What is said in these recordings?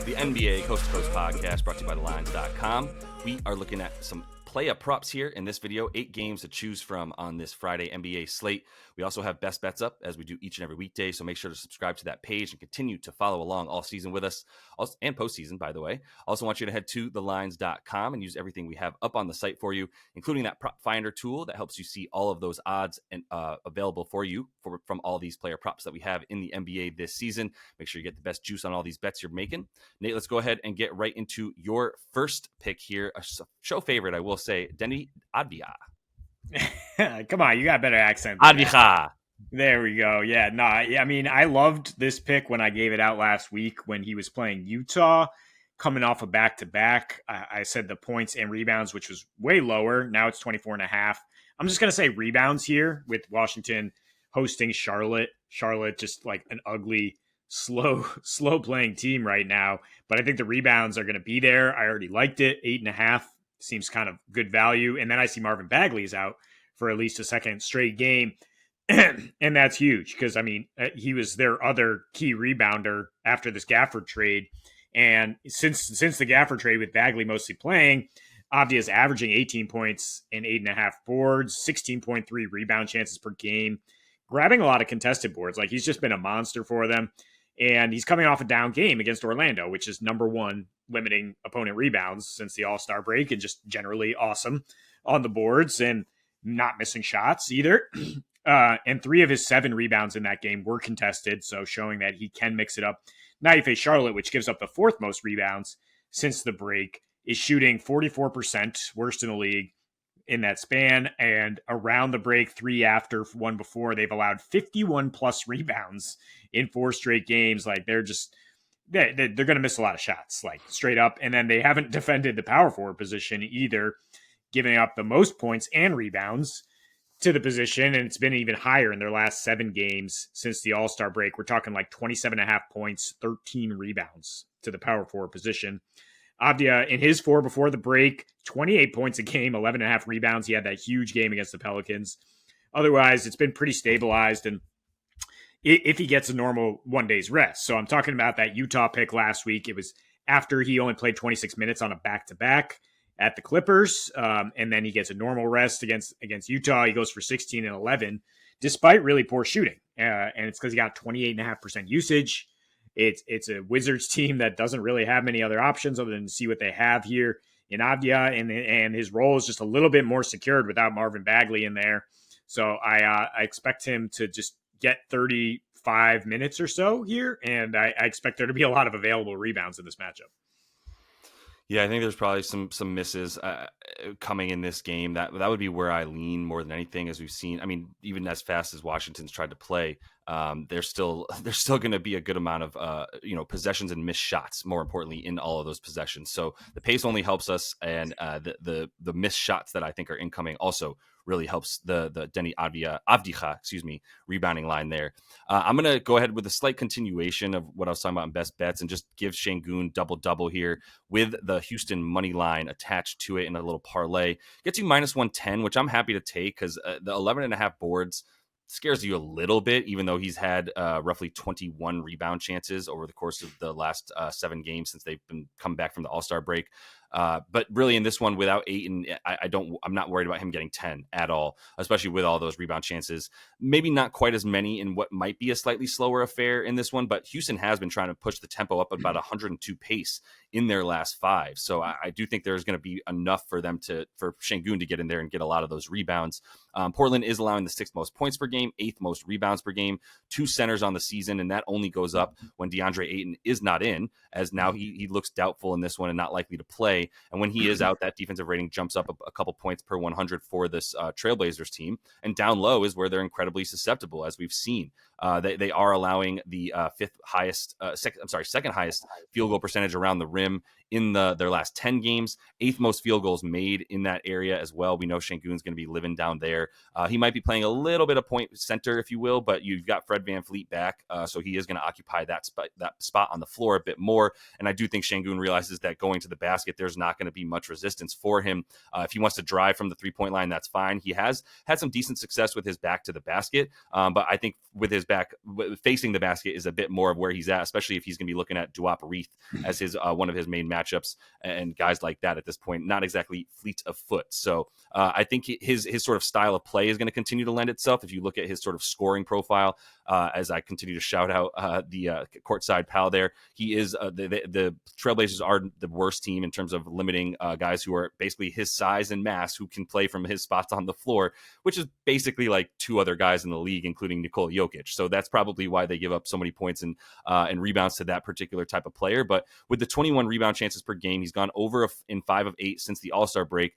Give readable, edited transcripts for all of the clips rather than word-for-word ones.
to the NBA Coast to Coast podcast brought to you by thelines.com. We are looking at some play-up props here in this video, 8 games to choose from on this Friday NBA slate. We also have best bets up as we do each and every weekday, so make sure to subscribe to that page and continue to follow along all season with us, also, and postseason, by the way. Also want you to head to thelines.com and use everything we have up on the site for you, including that prop finder tool that helps you see all of those odds and available for you from all these player props that we have in the NBA this season. Make sure you get the best juice on all these bets you're making. Nate, let's go ahead and get right into your first pick here. A show favorite, I will say, Denny Advia. Come on, you got a better accent. Advia. There we go. Yeah, no, I mean, I loved this pick when I gave it out last week when he was playing Utah, coming off a back-to-back. I said the points and rebounds, which was way lower. Now it's 24.5. I'm just going to say rebounds here with Washington hosting Charlotte. Charlotte just like an ugly, slow playing team right now. But I think the rebounds are going to be there. I already liked it. 8.5 seems kind of good value. And then I see Marvin Bagley is out for at least a second straight game. And that's huge because, I mean, he was their other key rebounder after this Gafford trade. And since the Gafford trade with Bagley mostly playing, Avdia is averaging 18 points and 8.5 boards, 16.3 rebound chances per game, grabbing a lot of contested boards. Like, he's just been a monster for them. And he's coming off a down game against Orlando, which is number one limiting opponent rebounds since the All-Star break, and just generally awesome on the boards and not missing shots either. And 3 of his 7 rebounds in that game were contested, so showing that he can mix it up. Now you face Charlotte, which gives up the 4th most rebounds since the break, is shooting 44%, worst in the league in that span. And around the break, 3 after, 1 before, they've allowed 51 plus rebounds in 4 straight games. Like, they're going to miss a lot of shots, like straight up. And then they haven't defended the power forward position either, giving up the most points and rebounds to the position, and it's been even higher in their last 7 games since the All-Star break. We're talking like 27.5 points, 13 rebounds to the power forward position. Avdia, in his 4 before the break, 28 points a game, 11.5 rebounds. He had that huge game against the Pelicans. Otherwise, it's been pretty stabilized, and if he gets a normal 1 day's rest. So I'm talking about that Utah pick last week. It was after he only played 26 minutes on a back-to-back at the Clippers, and then he gets a normal rest against Utah. He goes for 16 and 11, despite really poor shooting, and it's because he got 28.5% usage. It's a Wizards team that doesn't really have many other options other than to see what they have here in Avdia, and his role is just a little bit more secured without Marvin Bagley in there. So I expect him to just get 35 minutes or so here, and I expect there to be a lot of available rebounds in this matchup. Yeah, I think there's probably some misses coming in this game. That would be where I lean more than anything, as we've seen. I mean, even as fast as Washington's tried to play, there's still going to be a good amount of possessions and missed shots. More importantly, in all of those possessions, so the pace only helps us, and the missed shots that I think are incoming also really helps the Denny Avdia, rebounding line there. I'm going to go ahead with a slight continuation of what I was talking about in best bets and just give Şengün double here with the Houston money line attached to it in a little parlay. Gets you minus 110, which I'm happy to take because the 11.5 boards scares you a little bit, even though he's had roughly 21 rebound chances over the course of the last 7 games since they've been come back from the All-Star break. But really in this one without Ayton, I'm not worried about him getting 10 at all, especially with all those rebound chances. Maybe not quite as many in what might be a slightly slower affair in this one, but Houston has been trying to push the tempo up at about 102 pace in their last 5. So I do think there's going to be enough for Şengün to get in there and get a lot of those rebounds. Portland is allowing the 6th most points per game, 8th most rebounds per game, 2 centers on the season, and that only goes up when DeAndre Ayton is not in, as now he looks doubtful in this one and not likely to play. And when he is out, that defensive rating jumps up a couple points per 100 for this Trailblazers team. And down low is where they're incredibly susceptible, as we've seen. They are allowing the second highest field goal percentage around the rim in their last 10 games, 8th most field goals made in that area as well. We know Şengün's going to be living down there. He might be playing a little bit of point center, if you will, but you've got Fred VanVleet back, so he is going to occupy that spot on the floor a bit more. And I do think Şengün realizes that going to the basket, there's not going to be much resistance for him. If he wants to drive from the three-point line, that's fine. He has had some decent success with his back to the basket, but I think with his back facing the basket is a bit more of where he's at, especially if he's going to be looking at Duop Reith as his one of his main matchups, and guys like that at this point, not exactly fleet of foot. So I think his sort of style of play is going to continue to lend itself. If you look at his sort of scoring profile, as I continue to shout out the courtside pal there, he is the Trailblazers are the worst team in terms of limiting guys who are basically his size and mass who can play from his spots on the floor, which is basically like two other guys in the league, including Nikola Jokic. So that's probably why they give up so many points and rebounds to that particular type of player. But with the 21 rebound chances per game, he's gone over in 5 of 8 since the All-Star break,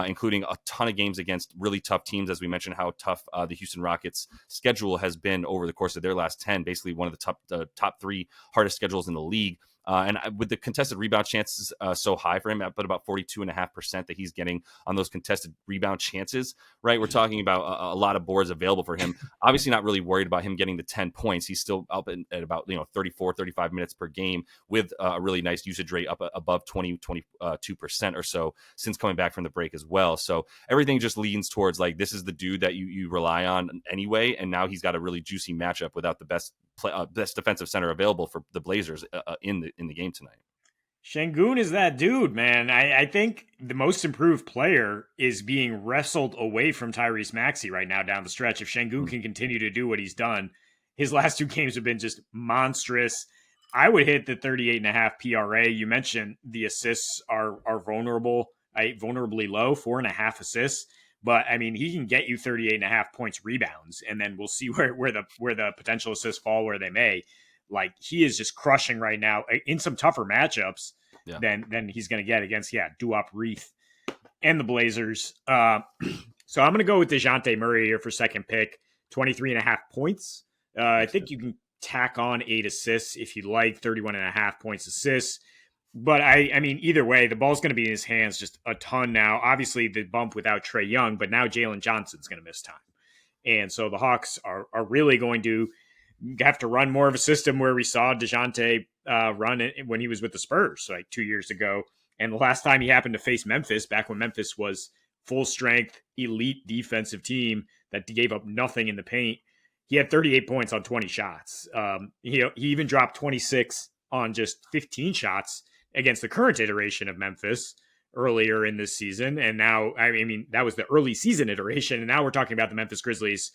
including a ton of games against really tough teams. As we mentioned, how tough the Houston Rockets schedule has been over the course of their last 10, basically one of the top 3 hardest schedules in the league. And with the contested rebound chances so high for him, but about 42.5% that he's getting on those contested rebound chances, right? We're talking about a lot of boards available for him. Obviously not really worried about him getting the 10 points. He's still up at about 34, 35 minutes per game with a really nice usage rate up above 22% or so since coming back from the break as well. So everything just leans towards like, this is the dude that you rely on anyway. And now he's got a really juicy matchup without the best defensive center available for the Blazers in the game tonight. Şengün is that dude, man. I think the most improved player is being wrestled away from Tyrese Maxey right now down the stretch. If Şengün can continue to do what he's done, his last 2 games have been just monstrous. I would hit the 38.5 PRA. You mentioned the assists are vulnerably low, 4.5 assists. But I mean, he can get you 38.5 points rebounds, and then we'll see where the potential assists fall where they may. Like, he is just crushing right now in some tougher matchups than he's going to get against Duop Reith and the Blazers. So I'm going to go with DeJounte Murray here for second pick, 23.5 points. I think you can tack on 8 assists if you like, 31.5 points assists. But I mean, either way, the ball's going to be in his hands just a ton now. Obviously, the bump without Trae Young, but now Jalen Johnson's going to miss time. And so the Hawks are really going to have to run more of a system where we saw DeJounte run it when he was with the Spurs like 2 years ago. And the last time he happened to face Memphis, back when Memphis was full strength, elite defensive team that gave up nothing in the paint, he had 38 points on 20 shots. He even dropped 26 on just 15 shots against the current iteration of Memphis earlier in this season. And now, I mean, that was the early season iteration. And now we're talking about the Memphis Grizzlies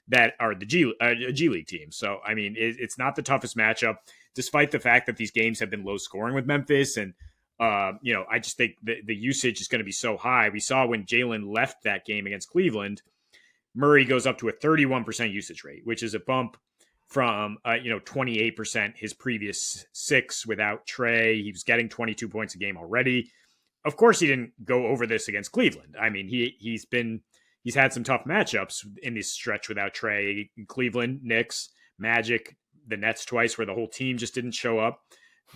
that are the G League team. So, I mean, it's not the toughest matchup, despite the fact that these games have been low scoring with Memphis. And, I just think the usage is going to be so high. We saw when Jalen left that game against Cleveland, Murray goes up to a 31% usage rate, which is a bump from 28% his previous 6 without Trae. He was getting 22 points a game already. Of course, he didn't go over this against Cleveland. I mean, he's had some tough matchups in this stretch without Trae. Cleveland, Knicks, Magic, the Nets twice, where the whole team just didn't show up.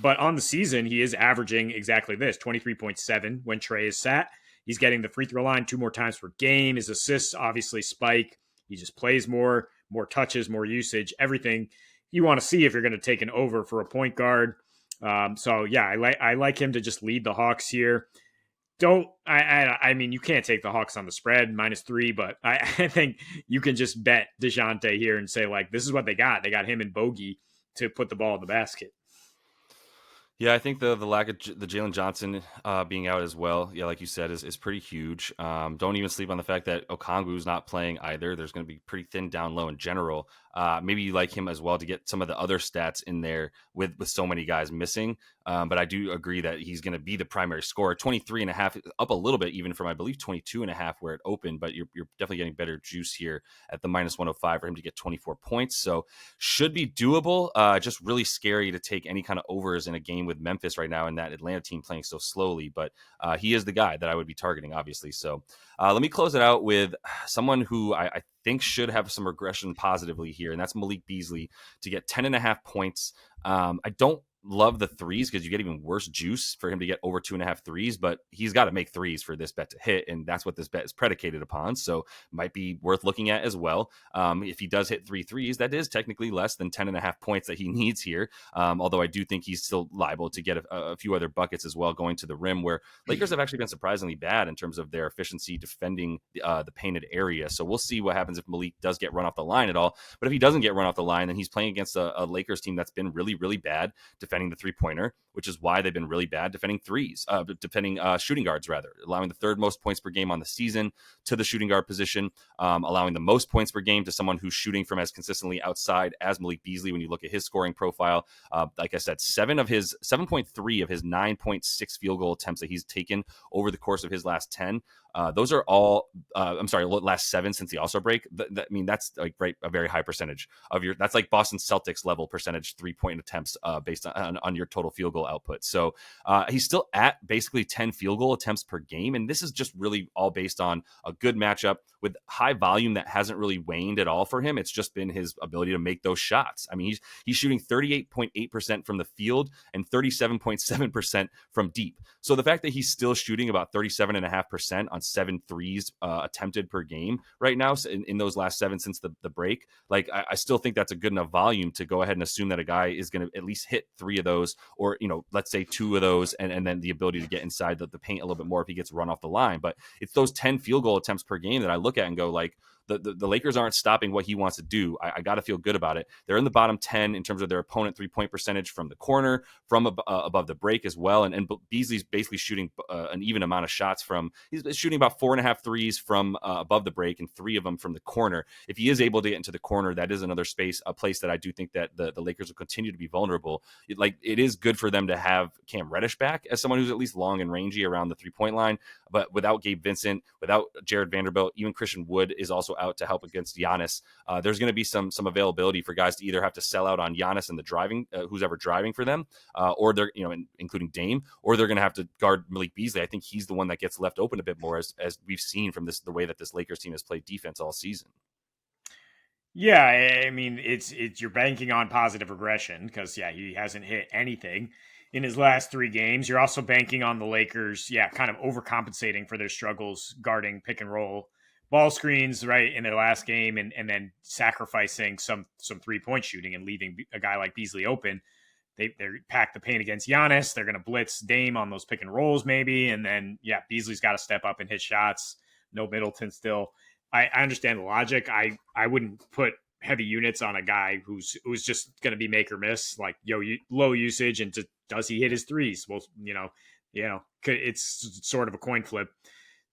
But on the season, he is averaging exactly this, 23.7 when Trae is sat. He's getting the free throw line 2 more times per game. His assists obviously spike. He just plays more touches, more usage, everything you want to see if you're going to take an over for a point guard. I like him to just lead the Hawks here. I mean, you can't take the Hawks on the spread -3, but I think you can just bet DeJounte here and say, like, this is what they got. They got him and Bogey to put the ball in the basket. Yeah, I think the lack of the Jalen Johnson being out as well, like you said, is pretty huge. Don't even sleep on the fact that Okongwu's not playing either. There's going to be pretty thin down low in general. Maybe you like him as well to get some of the other stats in there with so many guys missing. But I do agree that he's going to be the primary scorer. 23.5, up a little bit even from, I believe, 22.5 where it opened, but you're definitely getting better juice here at the -105 for him to get 24 points. So should be doable. Just really scary to take any kind of overs in a game with Memphis right now and that Atlanta team playing so slowly. But he is the guy that I would be targeting, obviously. So let me close it out with someone who I think should have some regression positively here, and that's Malik Beasley to get 10.5 points. I don't love the threes because you get even worse juice for him to get over 2.5 threes, but he's got to make threes for this bet to hit, and that's what this bet is predicated upon. So might be worth looking at as well. If he does hit 3 threes, that is technically less than 10.5 points that he needs here. Although I do think he's still liable to get a few other buckets as well going to the rim, where Lakers have actually been surprisingly bad in terms of their efficiency defending the painted area. So we'll see what happens if Malik does get run off the line at all. But if he doesn't get run off the line, then he's playing against a Lakers team that's been really, really bad defending the three-pointer, which is why they've been really bad defending defending shooting guards, rather, allowing the third most points per game on the season to the shooting guard position, allowing the most points per game to someone who's shooting from as consistently outside as Malik Beasley. When you look at his scoring profile, like I said, 7.3 of his 9.6 field goal attempts that he's taken over the course of his last 10. Those are all, last 7 since the All-Star break. That's like a very high percentage of that's like Boston Celtics level percentage 3-point attempts based on your total field goal output. So he's still at basically 10 field goal attempts per game. And this is just really all based on a good matchup with high volume that hasn't really waned at all for him. It's just been his ability to make those shots. I mean, he's shooting 38.8% from the field and 37.7% from deep. So the fact that he's still shooting about 37.5% on 7 threes attempted per game right now in those last 7 since the break, like I still think that's a good enough volume to go ahead and assume that a guy is going to at least hit 3 of those, or let's say 2 of those, and then the ability to get inside the paint a little bit more if he gets run off the line. But it's those 10 field goal attempts per game that I look at and go, like, the Lakers aren't stopping what he wants to do. I got to feel good about it. They're in the bottom 10 in terms of their opponent 3-point percentage from the corner, from above the break as well. And Beasley's basically shooting an even amount of shots he's shooting about 4.5 threes from above the break and 3 of them from the corner. If he is able to get into the corner, that is another a place that I do think that the Lakers will continue to be vulnerable. It is good for them to have Cam Reddish back as someone who's at least long and rangy around the 3-point line, but without Gabe Vincent, without Jared Vanderbilt, even Christian Wood is also out to help against Giannis. There's going to be some availability for guys to either have to sell out on Giannis and the driving, who's ever driving for them, or they're including Dame, or they're going to have to guard Malik Beasley. I think he's the one that gets left open a bit more, as we've seen from the way that this Lakers team has played defense all season. Yeah, I mean, it's you're banking on positive regression because he hasn't hit anything in his last 3 games. You're also banking on the Lakers, kind of overcompensating for their struggles guarding pick and roll ball screens, right, in their last game, and then sacrificing some 3-point shooting and leaving a guy like Beasley open. They pack the paint against Giannis. They're going to blitz Dame on those pick and rolls maybe, and then Beasley's got to step up and hit shots. No Middleton still. I understand the logic. I wouldn't put heavy units on a guy who's just going to be make or miss, like low usage, and does he hit his threes? Well, it's sort of a coin flip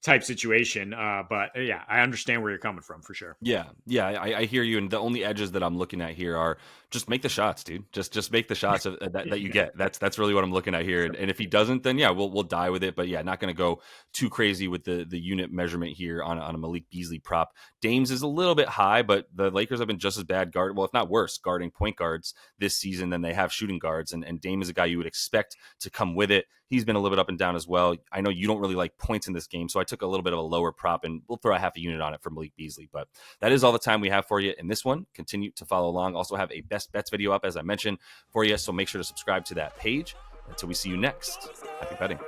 type situation. But I understand where you're coming from for sure. Yeah, I hear you. And the only edges that I'm looking at here are just make the shots, dude. Just make the shots that you get. That's really what I'm looking at here. And if he doesn't, then we'll die with it. But not going to go too crazy with the unit measurement here on a Malik Beasley prop. Dame's is a little bit high, but the Lakers have been just as bad if not worse, guarding point guards this season than they have shooting guards. And Dame is a guy you would expect to come with it. He's been a little bit up and down as well. I know you don't really like points in this game, so I took a little bit of a lower prop, and we'll throw a half a unit on it for Malik Beasley. But that is all the time we have for you in this one. Continue to follow along. Also have a best bets video up, as I mentioned, for you, so make sure to subscribe to that page. Until we see you next, happy betting.